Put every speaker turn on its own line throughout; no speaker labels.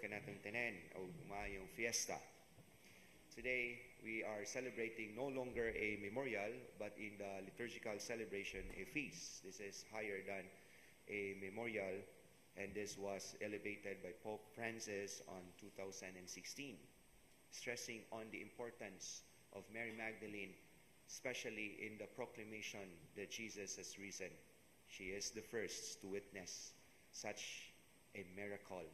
kanatong tanan o mayong fiesta. Today, we are celebrating no longer a memorial, but in the liturgical celebration, a feast. This is higher than a memorial, and this was elevated by Pope Francis on 2016, stressing on the importance of Mary Magdalene, especially in the proclamation that Jesus has risen. She is the first to witness such a miracle,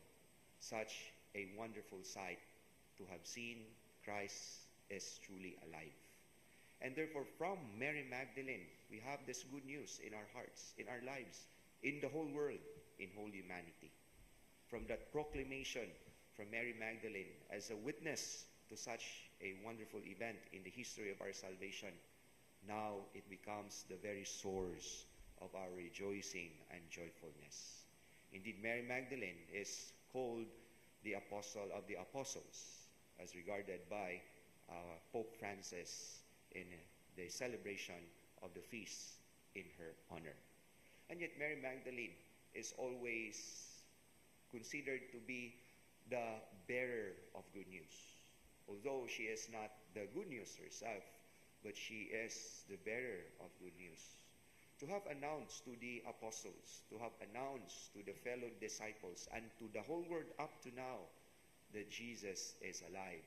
such a wonderful sight, to have seen Christ is truly alive. And therefore, from Mary Magdalene, we have this good news in our hearts, in our lives, in the whole world, in whole humanity. From that proclamation from Mary Magdalene as a witness to such a wonderful event in the history of our salvation, now it becomes the very source of our rejoicing and joyfulness. Indeed, Mary Magdalene is called the Apostle of the Apostles, as regarded by Pope Francis in the celebration of the feast in her honor. And yet Mary Magdalene is always considered to be the bearer of good news. Although she is not the good news herself, but she is the bearer of good news. To have announced to the apostles, to have announced to the fellow disciples, and to the whole world up to now that Jesus is alive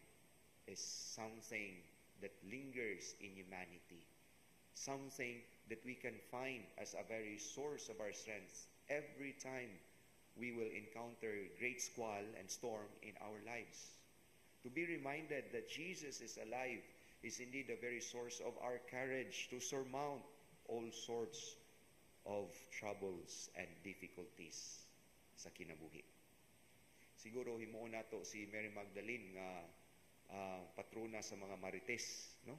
is something that lingers in humanity, something that we can find as a very source of our strength every time we will encounter great squall and storm in our lives. To be reminded that Jesus is alive is indeed the very source of our courage to surmount all sorts of troubles and difficulties sa kinabuhi. Siguro himuon nato si Mary Magdalene nga patrona sa mga marites, no?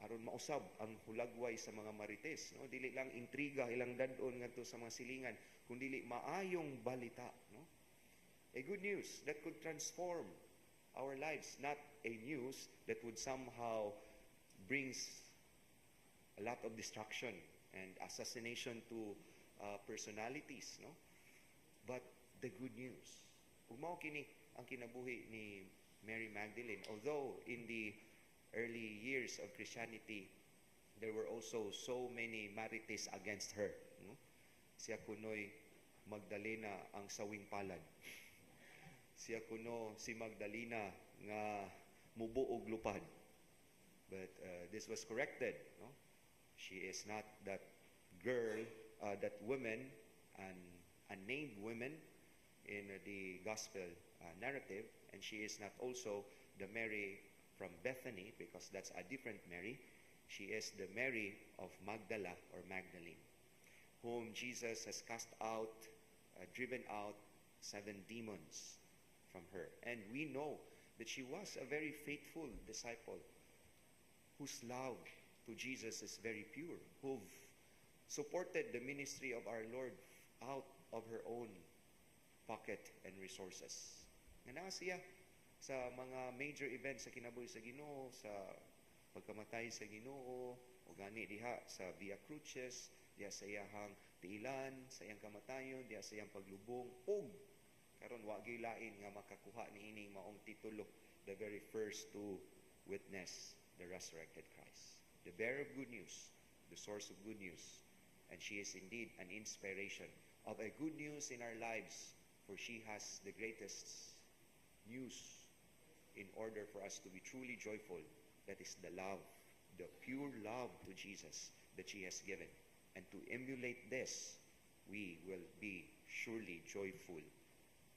Aron mausab ang hulagway sa mga marites, no? Dili lang intriga ilang dadon ngadto sa mga silingan, kundi maayong balita, no? A good news that could transform our lives, not a news that would somehow brings a lot of destruction and assassination to personalities, no? But the good news. Mao kini ang kinabuhi ni Mary Magdalene. Although in the early years of Christianity, there were also so many marites against her, no? Siya kunoy Magdalena ang sawing palad. Siya kuno si Magdalena nga mubuog lupad. But this was corrected, no? She is not that girl, that woman, an unnamed woman in the gospel narrative, and she is not also the Mary from Bethany, because that's a different Mary. She is the Mary of Magdala or Magdalene, whom Jesus has cast out, driven out 7 demons from her. And we know that she was a very faithful disciple whose love to Jesus is very pure, who've supported the ministry of our Lord out of her own pocket and resources. Nga naa siya sa mga major events sa kinabuhi sa Ginoo, sa pagkamatay sa Ginoo, o gani diha sa Via Crucis, diha sa iyahang tiilan, sa iyang kamatayon, diha sa iyang paglubong, ug karon wa gyud lain nga makakuha niining maong titulo, the very first to witness the resurrected Christ, the bearer of good news, the source of good news. And she is indeed an inspiration of a good news in our lives, for she has the greatest news in order for us to be truly joyful. That is the love, the pure love to Jesus that she has given. And to emulate this, we will be surely joyful,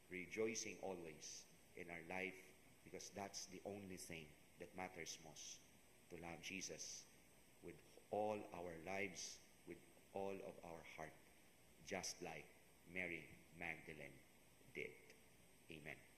rejoicing always in our life, because that's the only thing that matters most, to love Jesus with all our lives, with all of our heart, just like Mary Magdalene did. Amen.